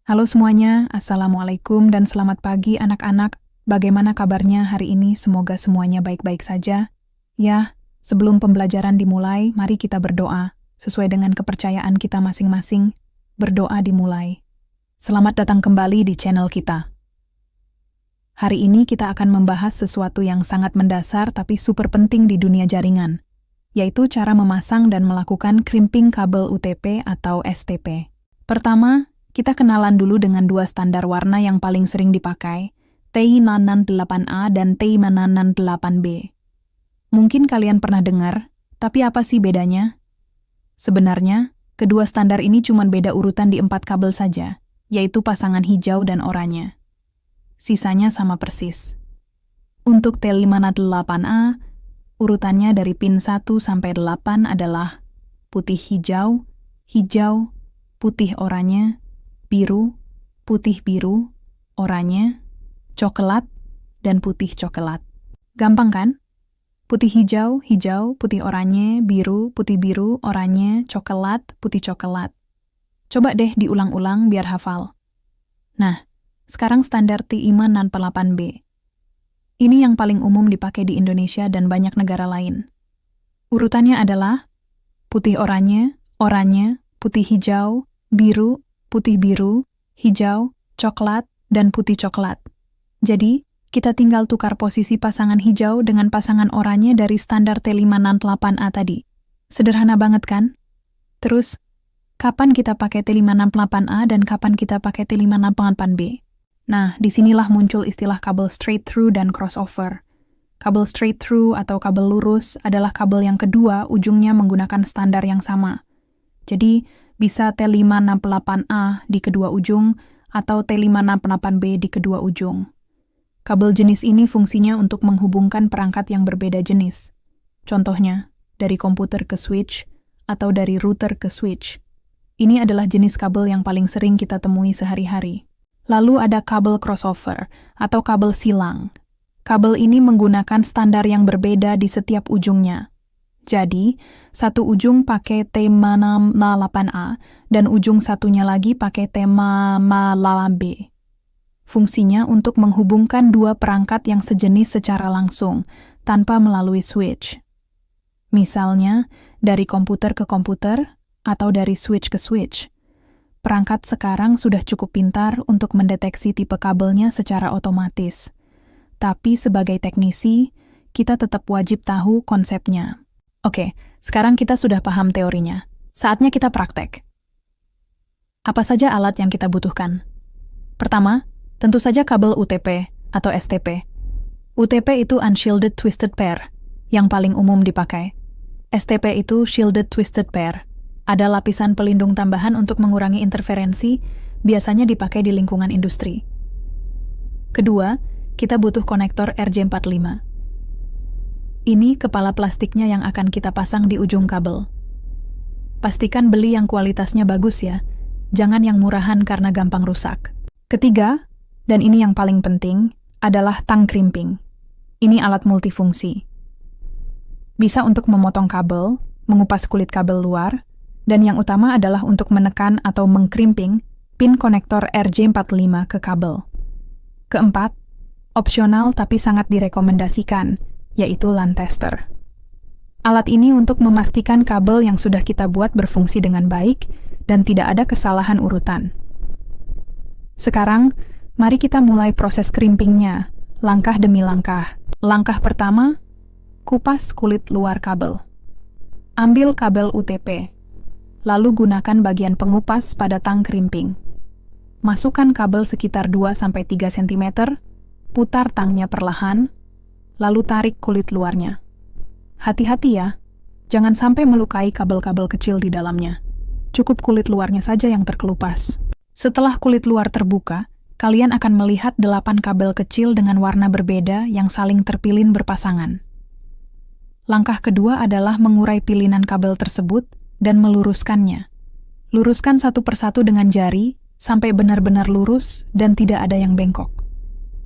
Halo semuanya, Assalamualaikum dan selamat pagi anak-anak. Bagaimana kabarnya hari ini? Semoga semuanya baik-baik saja. Ya, sebelum pembelajaran dimulai, mari kita berdoa. Sesuai dengan kepercayaan kita masing-masing, berdoa dimulai. Selamat datang kembali di channel kita. Hari ini kita akan membahas sesuatu yang sangat mendasar tapi super penting di dunia jaringan, yaitu cara memasang dan melakukan crimping kabel UTP atau STP. Pertama, kita kenalan dulu dengan dua standar warna yang paling sering dipakai, TI98A dan TI98B. Mungkin kalian pernah dengar, tapi apa sih bedanya? Sebenarnya, kedua standar ini cuma beda urutan di 4 kabel saja, yaitu pasangan hijau dan oranye. Sisanya sama persis. Untuk TI58A, urutannya dari pin 1 sampai 8 adalah putih hijau, hijau, putih oranye, biru, putih biru, oranye, coklat, dan putih coklat. Gampang kan? Putih hijau, hijau, putih oranye, biru, putih biru, oranye, coklat, putih coklat. Coba deh diulang-ulang biar hafal. Nah, sekarang standar TI98B. Ini yang paling umum dipakai di Indonesia dan banyak negara lain. Urutannya adalah putih oranye, oranye, putih hijau, biru, putih biru, hijau, coklat, dan putih coklat. Jadi, kita tinggal tukar posisi pasangan hijau dengan pasangan oranye dari standar T568A tadi. Sederhana banget kan? Terus, kapan kita pakai T568A dan kapan kita pakai T568B? Nah, disinilah muncul istilah kabel straight through dan crossover. Kabel straight through atau kabel lurus adalah kabel yang kedua ujungnya menggunakan standar yang sama. Jadi, bisa T568A di kedua ujung atau T568B di kedua ujung. Kabel jenis ini fungsinya untuk menghubungkan perangkat yang berbeda jenis. Contohnya, dari komputer ke switch atau dari router ke switch. Ini adalah jenis kabel yang paling sering kita temui sehari-hari. Lalu ada kabel crossover atau kabel silang. Kabel ini menggunakan standar yang berbeda di setiap ujungnya. Jadi, satu ujung pakai T568A dan ujung satunya lagi pakai T568B. Fungsinya untuk menghubungkan dua perangkat yang sejenis secara langsung, tanpa melalui switch. Misalnya, dari komputer ke komputer atau dari switch ke switch. Perangkat sekarang sudah cukup pintar untuk mendeteksi tipe kabelnya secara otomatis. Tapi sebagai teknisi, kita tetap wajib tahu konsepnya. Oke, sekarang kita sudah paham teorinya. Saatnya kita praktek. Apa saja alat yang kita butuhkan? Pertama, tentu saja kabel UTP atau STP. UTP itu Unshielded Twisted Pair, yang paling umum dipakai. STP itu Shielded Twisted Pair. Ada lapisan pelindung tambahan untuk mengurangi interferensi, biasanya dipakai di lingkungan industri. Kedua, kita butuh konektor RJ45. Ini kepala plastiknya yang akan kita pasang di ujung kabel. Pastikan beli yang kualitasnya bagus ya, jangan yang murahan karena gampang rusak. Ketiga, dan ini yang paling penting, adalah tang crimping. Ini alat multifungsi. Bisa untuk memotong kabel, mengupas kulit kabel luar, dan yang utama adalah untuk menekan atau mengkrimping pin konektor RJ45 ke kabel. Keempat, opsional tapi sangat direkomendasikan, yaitu LAN tester. Alat ini untuk memastikan kabel yang sudah kita buat berfungsi dengan baik dan tidak ada kesalahan urutan. Sekarang, mari kita mulai proses crimpingnya, langkah demi langkah. Langkah pertama, kupas kulit luar kabel. Ambil kabel UTP, lalu gunakan bagian pengupas pada tang crimping. Masukkan kabel sekitar 2-3 cm, putar tangnya perlahan, lalu tarik kulit luarnya. Hati-hati ya, jangan sampai melukai kabel-kabel kecil di dalamnya. Cukup kulit luarnya saja yang terkelupas. Setelah kulit luar terbuka, kalian akan melihat 8 kabel kecil dengan warna berbeda yang saling terpilin berpasangan. Langkah kedua adalah mengurai pilinan kabel tersebut dan meluruskannya. Luruskan satu persatu dengan jari sampai benar-benar lurus dan tidak ada yang bengkok.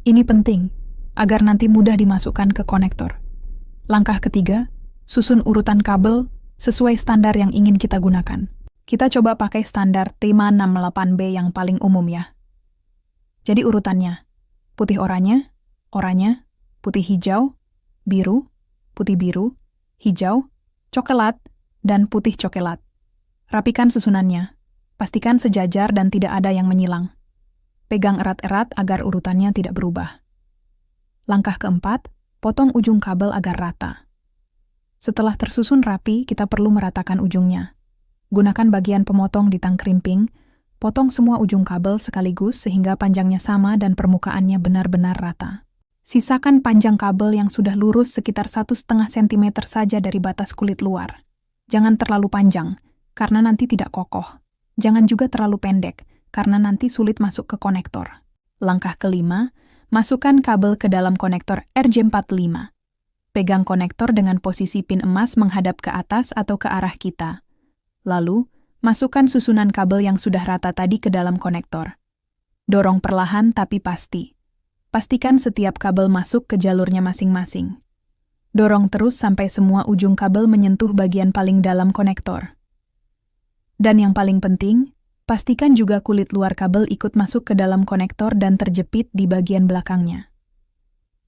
Ini penting, agar nanti mudah dimasukkan ke konektor. Langkah ketiga, susun urutan kabel sesuai standar yang ingin kita gunakan. Kita coba pakai standar T568B yang paling umum ya. Jadi urutannya, putih oranye, putih hijau, biru, putih biru, hijau, coklat, dan putih coklat. Rapikan susunannya. Pastikan sejajar dan tidak ada yang menyilang. Pegang erat-erat agar urutannya tidak berubah. Langkah keempat, potong ujung kabel agar rata. Setelah tersusun rapi, kita perlu meratakan ujungnya. Gunakan bagian pemotong di tang krimping, potong semua ujung kabel sekaligus sehingga panjangnya sama dan permukaannya benar-benar rata. Sisakan panjang kabel yang sudah lurus sekitar 1,5 cm saja dari batas kulit luar. Jangan terlalu panjang, karena nanti tidak kokoh. Jangan juga terlalu pendek, karena nanti sulit masuk ke konektor. Langkah kelima, masukkan kabel ke dalam konektor RJ45. Pegang konektor dengan posisi pin emas menghadap ke atas atau ke arah kita. Lalu, masukkan susunan kabel yang sudah rata tadi ke dalam konektor. Dorong perlahan tapi pasti. Pastikan setiap kabel masuk ke jalurnya masing-masing. Dorong terus sampai semua ujung kabel menyentuh bagian paling dalam konektor. Dan yang paling penting, pastikan juga kulit luar kabel ikut masuk ke dalam konektor dan terjepit di bagian belakangnya.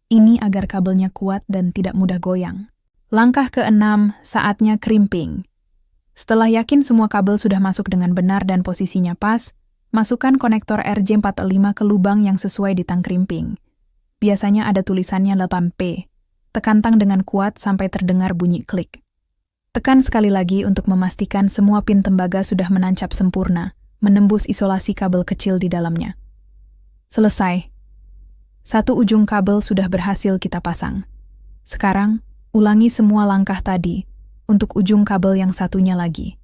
Ini agar kabelnya kuat dan tidak mudah goyang. Langkah keenam, saatnya crimping. Setelah yakin semua kabel sudah masuk dengan benar dan posisinya pas, masukkan konektor RJ45 ke lubang yang sesuai di tang crimping. Biasanya ada tulisannya 8P. Tekan tang dengan kuat sampai terdengar bunyi klik. Tekan sekali lagi untuk memastikan semua pin tembaga sudah menancap sempurna, menembus isolasi kabel kecil di dalamnya. Selesai. Satu ujung kabel sudah berhasil kita pasang. Sekarang, ulangi semua langkah tadi untuk ujung kabel yang satunya lagi.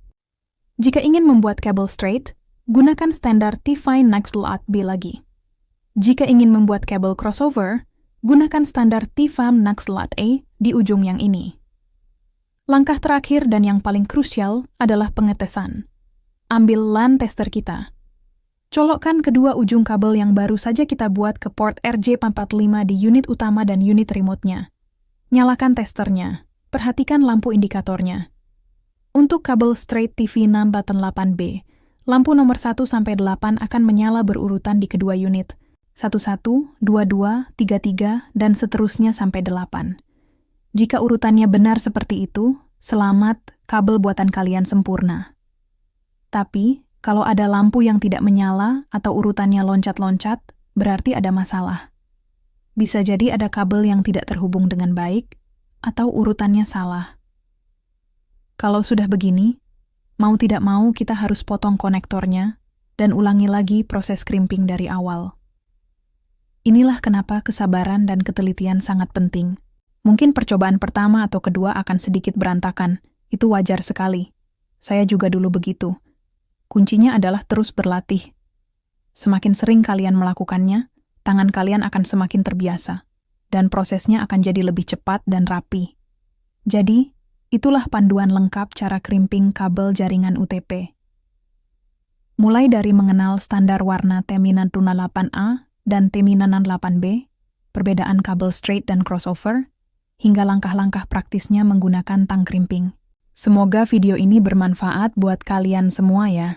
Jika ingin membuat kabel straight, gunakan standar T5 Nextlat B lagi. Jika ingin membuat kabel crossover, gunakan standar T5 Nextlat A di ujung yang ini. Langkah terakhir dan yang paling krusial adalah pengetesan. Ambil LAN tester kita. Colokkan kedua ujung kabel yang baru saja kita buat ke port RJ45 di unit utama dan unit remote-nya. Nyalakan testernya. Perhatikan lampu indikatornya. Untuk kabel straight TV 648B, lampu nomor 1 sampai 8 akan menyala berurutan di kedua unit. 11, 22, 33, dan seterusnya sampai 8. Jika urutannya benar seperti itu, selamat, kabel buatan kalian sempurna. Tapi, kalau ada lampu yang tidak menyala atau urutannya loncat-loncat, berarti ada masalah. Bisa jadi ada kabel yang tidak terhubung dengan baik, atau urutannya salah. Kalau sudah begini, mau tidak mau kita harus potong konektornya dan ulangi lagi proses crimping dari awal. Inilah kenapa kesabaran dan ketelitian sangat penting. Mungkin percobaan pertama atau kedua akan sedikit berantakan, itu wajar sekali. Saya juga dulu begitu. Kuncinya adalah terus berlatih. Semakin sering kalian melakukannya, tangan kalian akan semakin terbiasa, dan prosesnya akan jadi lebih cepat dan rapi. Jadi, itulah panduan lengkap cara crimping kabel jaringan UTP. Mulai dari mengenal standar warna T568A dan T568B, perbedaan kabel straight dan crossover, hingga langkah-langkah praktisnya menggunakan tang crimping. Semoga video ini bermanfaat buat kalian semua ya.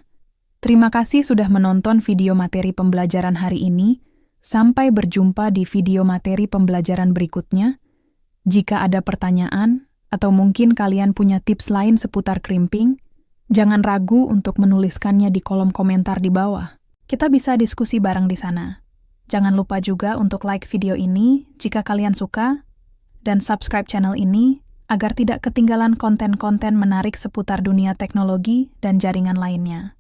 Terima kasih sudah menonton video materi pembelajaran hari ini. Sampai berjumpa di video materi pembelajaran berikutnya. Jika ada pertanyaan, atau mungkin kalian punya tips lain seputar crimping, jangan ragu untuk menuliskannya di kolom komentar di bawah. Kita bisa diskusi bareng di sana. Jangan lupa juga untuk like video ini jika kalian suka, dan subscribe channel ini agar tidak ketinggalan konten-konten menarik seputar dunia teknologi dan jaringan lainnya.